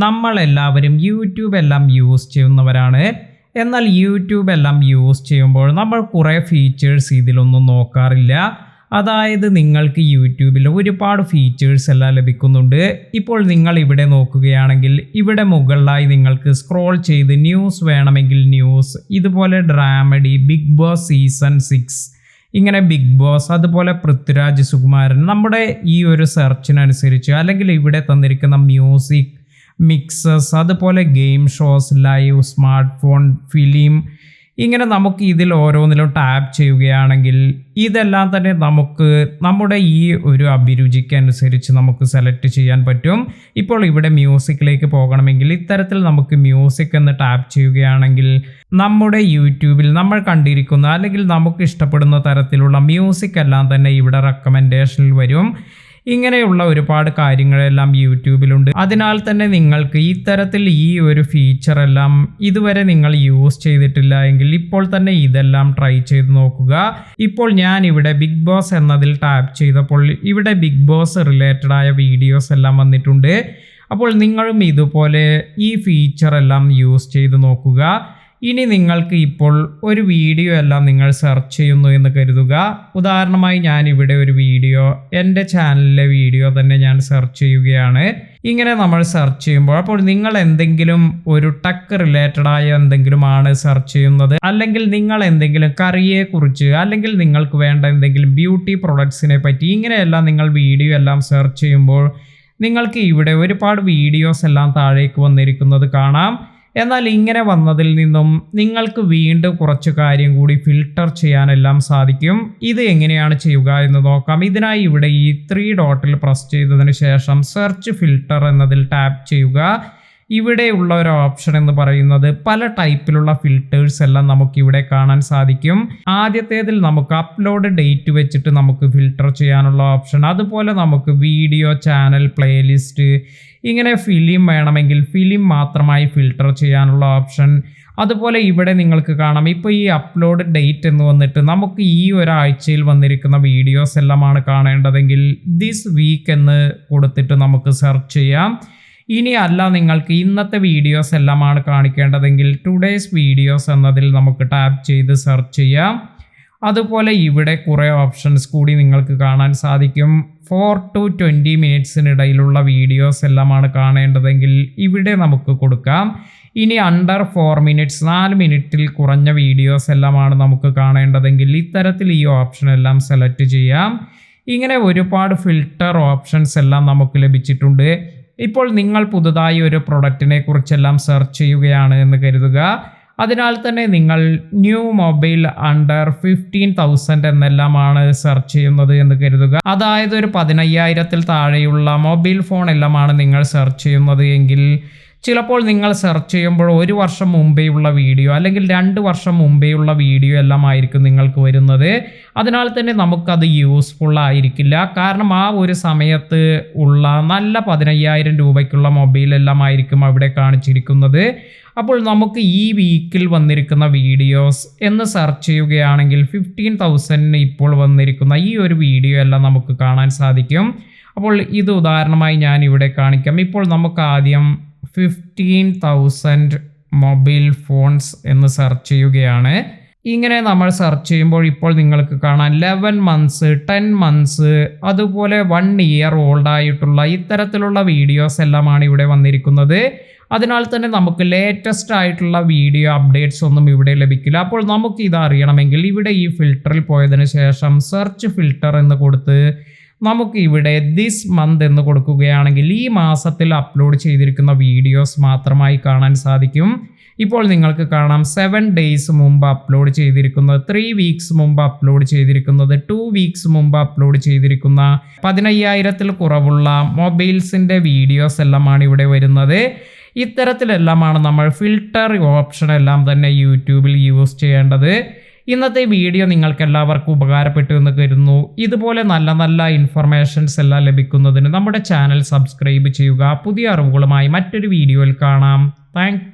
നമ്മളെല്ലാവരും യൂട്യൂബ് എല്ലാം യൂസ് ചെയ്യുന്നവരാണ്. എന്നാൽ യൂട്യൂബ് എല്ലാം യൂസ് ചെയ്യുമ്പോൾ നമ്മൾ കുറേ ഫീച്ചേഴ്സ് ഇതിലൊന്നും നോക്കാറില്ല. അതായത് നിങ്ങൾക്ക് യൂട്യൂബിൽ ഒരുപാട് ഫീച്ചേഴ്സ് എല്ലാം ലഭിക്കുന്നുണ്ട്. ഇപ്പോൾ നിങ്ങൾ ഇവിടെ നോക്കുകയാണെങ്കിൽ ഇവിടെ മുകളിലായി നിങ്ങൾക്ക് സ്ക്രോൾ ചെയ്ത് ന്യൂസ് വേണമെങ്കിൽ ന്യൂസ്, ഇതുപോലെ ഡ്രാമഡി, ബിഗ് ബോസ് സീസൺ 6, ഇങ്ങനെ ബിഗ് ബോസ്, അതുപോലെ പൃഥ്വിരാജ് സുകുമാരൻ, നമ്മുടെ ഈ ഒരു സെർച്ചിനനുസരിച്ച് അല്ലെങ്കിൽ ഇവിടെ തന്നിരിക്കുന്ന മ്യൂസിക് മിക്സസ്, അതുപോലെ game shows, live, smart phone, film, ഇങ്ങനെ നമുക്ക് ഇതിൽ ഓരോന്നിലും ടാപ്പ് ചെയ്യുകയാണെങ്കിൽ ഇതെല്ലാം തന്നെ നമുക്ക് നമ്മുടെ ഈ ഒരു അഭിരുചിക്ക് അനുസരിച്ച് നമുക്ക് സെലക്ട് ചെയ്യാൻ പറ്റും. ഇപ്പോൾ ഇവിടെ മ്യൂസിക്കിലേക്ക് പോകണമെങ്കിൽ ഇത്തരത്തിൽ നമുക്ക് മ്യൂസിക് എന്ന് ടാപ്പ് ചെയ്യുകയാണെങ്കിൽ നമ്മുടെ യൂട്യൂബിൽ നമ്മൾ കണ്ടിരിക്കുന്ന അല്ലെങ്കിൽ നമുക്ക് ഇഷ്ടപ്പെടുന്ന തരത്തിലുള്ള മ്യൂസിക് എല്ലാം തന്നെ ഇവിടെ റെക്കമെൻഡേഷനിൽ വരും. ഇങ്ങനെയുള്ള ഒരുപാട് കാര്യങ്ങളെല്ലാം യൂട്യൂബിലുണ്ട്. അതിനാൽ തന്നെ നിങ്ങൾക്ക് ഇത്തരത്തിൽ ഈ ഒരു ഫീച്ചറെല്ലാം ഇതുവരെ നിങ്ങൾ യൂസ് ചെയ്തിട്ടില്ല എങ്കിൽ ഇപ്പോൾ തന്നെ ഇതെല്ലാം ട്രൈ ചെയ്ത് നോക്കുക. ഇപ്പോൾ ഞാൻ ഇവിടെ ബിഗ് ബോസ് എന്നതിൽ ടാപ്പ് ചെയ്തപ്പോൾ ഇവിടെ ബിഗ് ബോസ് റിലേറ്റഡ് ആയ വീഡിയോസ് എല്ലാം വന്നിട്ടുണ്ട്. അപ്പോൾ നിങ്ങളും ഇതുപോലെ ഈ ഫീച്ചറെല്ലാം യൂസ് ചെയ്ത് നോക്കുക. ഇനി നിങ്ങൾക്ക് ഇപ്പോൾ ഒരു വീഡിയോ എല്ലാം നിങ്ങൾ സെർച്ച് ചെയ്യുന്നു എന്ന് കരുതുക. ഉദാഹരണമായി ഞാൻ ഇവിടെ ഒരു വീഡിയോ, എൻ്റെ ചാനലിലെ വീഡിയോ തന്നെ ഞാൻ സെർച്ച് ചെയ്യുകയാണ്. ഇങ്ങനെ നമ്മൾ സെർച്ച് ചെയ്യുമ്പോൾ അപ്പോൾ നിങ്ങൾ എന്തെങ്കിലും ഒരു ടെക് റിലേറ്റഡ് ആയ എന്തെങ്കിലും ആണ് സെർച്ച് ചെയ്യുന്നത്, അല്ലെങ്കിൽ നിങ്ങൾ എന്തെങ്കിലും കറിയെക്കുറിച്ച്, അല്ലെങ്കിൽ നിങ്ങൾക്ക് വേണ്ട എന്തെങ്കിലും ബ്യൂട്ടി പ്രൊഡക്ട്സിനെ പറ്റി, ഇങ്ങനെയെല്ലാം നിങ്ങൾ വീഡിയോ എല്ലാം സെർച്ച് ചെയ്യുമ്പോൾ നിങ്ങൾക്ക് ഇവിടെ ഒരുപാട് വീഡിയോസ് എല്ലാം താഴേക്ക് വന്നിരിക്കുന്നത് കാണാം. എന്നാൽ ഇങ്ങനെ വന്നതിൽ നിന്നും നിങ്ങൾക്ക് വീണ്ടും കുറച്ച് കാര്യം കൂടി ഫിൽട്ടർ ചെയ്യാനെല്ലാം സാധിക്കും. ഇത് എങ്ങനെയാണ് ചെയ്യുക എന്ന് നോക്കാം. ഇതിനായി ഇവിടെ ഈ 3 ഡോട്ടിൽ പ്രസ് ചെയ്തതിന് ശേഷം സെർച്ച് ഫിൽട്ടർ എന്നതിൽ ടാപ്പ് ചെയ്യുക. ഇവിടെയുള്ള ഒരു ഓപ്ഷൻ എന്ന് പറയുന്നത് പല ടൈപ്പിലുള്ള ഫിൽറ്റേഴ്സ് എല്ലാം നമുക്കിവിടെ കാണാൻ സാധിക്കും. ആദ്യത്തേതിൽ നമുക്ക് അപ്ലോഡ് ഡേറ്റ് വെച്ചിട്ട് നമുക്ക് ഫിൽട്ടർ ചെയ്യാനുള്ള ഓപ്ഷൻ, അതുപോലെ നമുക്ക് വീഡിയോ, ചാനൽ, പ്ലേലിസ്റ്റ്, ഇങ്ങനെ ഫിലിം വേണമെങ്കിൽ ഫിലിം മാത്രമായി ഫിൽട്ടർ ചെയ്യാനുള്ള ഓപ്ഷൻ. അതുപോലെ ഇവിടെ നിങ്ങൾക്ക് കാണാം ഇപ്പോൾ ഈ അപ്ലോഡ് ഡേറ്റ് എന്ന് വന്നിട്ട് നമുക്ക് ഈ ഒരാഴ്ചയിൽ വന്നിരിക്കുന്ന വീഡിയോസ് എല്ലാമാണ് കാണേണ്ടതെങ്കിൽ ദിസ് വീക്ക് എന്ന് കൊടുത്തിട്ട് നമുക്ക് സെർച്ച് ചെയ്യാം. ഇനി അല്ല നിങ്ങൾക്ക് ഇന്നത്തെ വീഡിയോസ് എല്ലാമാണ് കാണിക്കേണ്ടതെങ്കിൽ ടുഡേയ്സ് വീഡിയോസ് എന്നതിൽ നമുക്ക് ടാപ്പ് ചെയ്ത് സെർച്ച് ചെയ്യാം. അതുപോലെ ഇവിടെ കുറേ ഓപ്ഷൻസ് കൂടി നിങ്ങൾക്ക് കാണാൻ സാധിക്കും. 4 to 20 മിനിറ്റ്സിനിടയിലുള്ള വീഡിയോസ് എല്ലാമാണ് കാണേണ്ടതെങ്കിൽ ഇവിടെ നമുക്ക് കൊടുക്കാം. ഇനി അണ്ടർ 4 മിനിറ്റ്സ്, 4 മിനിറ്റിൽ കുറഞ്ഞ വീഡിയോസ് എല്ലാമാണ് നമുക്ക് കാണേണ്ടതെങ്കിൽ ഇത്തരത്തിൽ ഈ ഓപ്ഷൻ എല്ലാം സെലക്ട് ചെയ്യാം. ഇങ്ങനെ ഒരുപാട് ഫിൽട്ടർ ഓപ്ഷൻസ് എല്ലാം നമുക്ക് ലഭിച്ചിട്ടുണ്ട്. ഇപ്പോൾ നിങ്ങൾ പുതുതായി ഒരു പ്രൊഡക്റ്റിനെ കുറിച്ചെല്ലാം സെർച്ച് ചെയ്യുകയാണ് എന്ന് കരുതുക. അതിനാൽ തന്നെ നിങ്ങൾ ന്യൂ മൊബൈൽ അണ്ടർ 15,000 എന്നെല്ലാമാണ് സെർച്ച് ചെയ്യുന്നത് എന്ന് കരുതുക. അതായത് ഒരു 15,000-ൽ താഴെയുള്ള മൊബൈൽ ഫോൺ എല്ലാമാണ് നിങ്ങൾ സെർച്ച് ചെയ്യുന്നത് എങ്കിൽ ചിലപ്പോൾ നിങ്ങൾ സെർച്ച് ചെയ്യുമ്പോൾ 1 വർഷം മുമ്പേയുള്ള വീഡിയോ അല്ലെങ്കിൽ 2 വർഷം മുമ്പേയുള്ള വീഡിയോ എല്ലാം ആയിരിക്കും നിങ്ങൾക്ക് വരുന്നത്. അതിനാൽ തന്നെ നമുക്കത് യൂസ്ഫുൾ ആയിരിക്കില്ല. കാരണം ആ ഒരു സമയത്ത് ഉള്ള നല്ല 15,000 രൂപയ്ക്കുള്ള മൊബൈൽ എല്ലാം ആയിരിക്കും അവിടെ കാണിച്ചിരിക്കുന്നത്. അപ്പോൾ നമുക്ക് ഈ വീക്കിൽ വന്നിരിക്കുന്ന വീഡിയോസ് എന്ന് സെർച്ച് ചെയ്യുകയാണെങ്കിൽ 15,000 ഇപ്പോൾ വന്നിരിക്കുന്ന ഈ ഒരു വീഡിയോ എല്ലാം നമുക്ക് കാണാൻ സാധിക്കും. അപ്പോൾ ഇത് ഉദാഹരണമായി ഞാൻ ഇവിടെ കാണിക്കാം. ഇപ്പോൾ നമുക്ക് ആദ്യം 15,000 മൊബൈൽ ഫോൺസ് എന്ന് സെർച്ച് ചെയ്യുകയാണ്. ഇങ്ങനെ നമ്മൾ സെർച്ച് ചെയ്യുമ്പോൾ ഇപ്പോൾ നിങ്ങൾക്ക് കാണാം 11 മന്ത്സ്, 10 മന്ത്സ്, അതുപോലെ 1 ഇയർ ഓൾഡ് ആയിട്ടുള്ള ഇത്തരത്തിലുള്ള വീഡിയോസ് എല്ലാമാണ് ഇവിടെ വന്നിരിക്കുന്നത്. അതിനാൽ തന്നെ നമുക്ക് ലേറ്റസ്റ്റ് ആയിട്ടുള്ള വീഡിയോ അപ്ഡേറ്റ്സ് ഒന്നും ഇവിടെ ലഭിക്കില്ല. അപ്പോൾ നമുക്ക് ഇത് അറിയണമെങ്കിൽ ഇവിടെ ഈ ഫിൽട്ടറിൽ പോയതിനു ശേഷം സെർച്ച് ഫിൽട്ടർ എന്ന് കൊടുത്ത് നമുക്ക് ഇവിടെ ദിസ് മന്ത് എന്ന് കൊടുക്കുകയാണെങ്കിൽ ഈ മാസത്തിൽ അപ്ലോഡ് ചെയ്തിരിക്കുന്ന വീഡിയോസ് മാത്രമായി കാണാൻ സാധിക്കും. ഇപ്പോൾ നിങ്ങൾക്ക് കാണാം 7 ഡേയ്സ് മുമ്പ് അപ്ലോഡ് ചെയ്തിരിക്കുന്നത്, 3 വീക്സ് മുമ്പ് അപ്ലോഡ് ചെയ്തിരിക്കുന്നത്, 2 വീക്സ് മുമ്പ് അപ്ലോഡ് ചെയ്തിരിക്കുന്ന 15,000-ൽ കുറവുള്ള മൊബൈൽസിൻ്റെ വീഡിയോസ് എല്ലാമാണ് ഇവിടെ വരുന്നത്. ഇത്തരത്തിലെല്ലാമാണ് നമ്മൾ ഫിൽട്ടർ ഓപ്ഷൻ എല്ലാം തന്നെ യൂട്യൂബിൽ യൂസ് ചെയ്യേണ്ടത്. ഇന്നത്തെ വീഡിയോ നിങ്ങൾക്ക് എല്ലാവർക്കും ഉപകാരപ്പെട്ടു എന്ന് കരുതുന്നു. ഇതുപോലെ നല്ല നല്ല ഇൻഫർമേഷൻസ് എല്ലാം ലഭിക്കുന്നതിന് നമ്മുടെ ചാനൽ സബ്സ്ക്രൈബ് ചെയ്യുക. പുതിയ അറിവുകളുമായി മറ്റൊരു വീഡിയോയിൽ കാണാം. താങ്ക്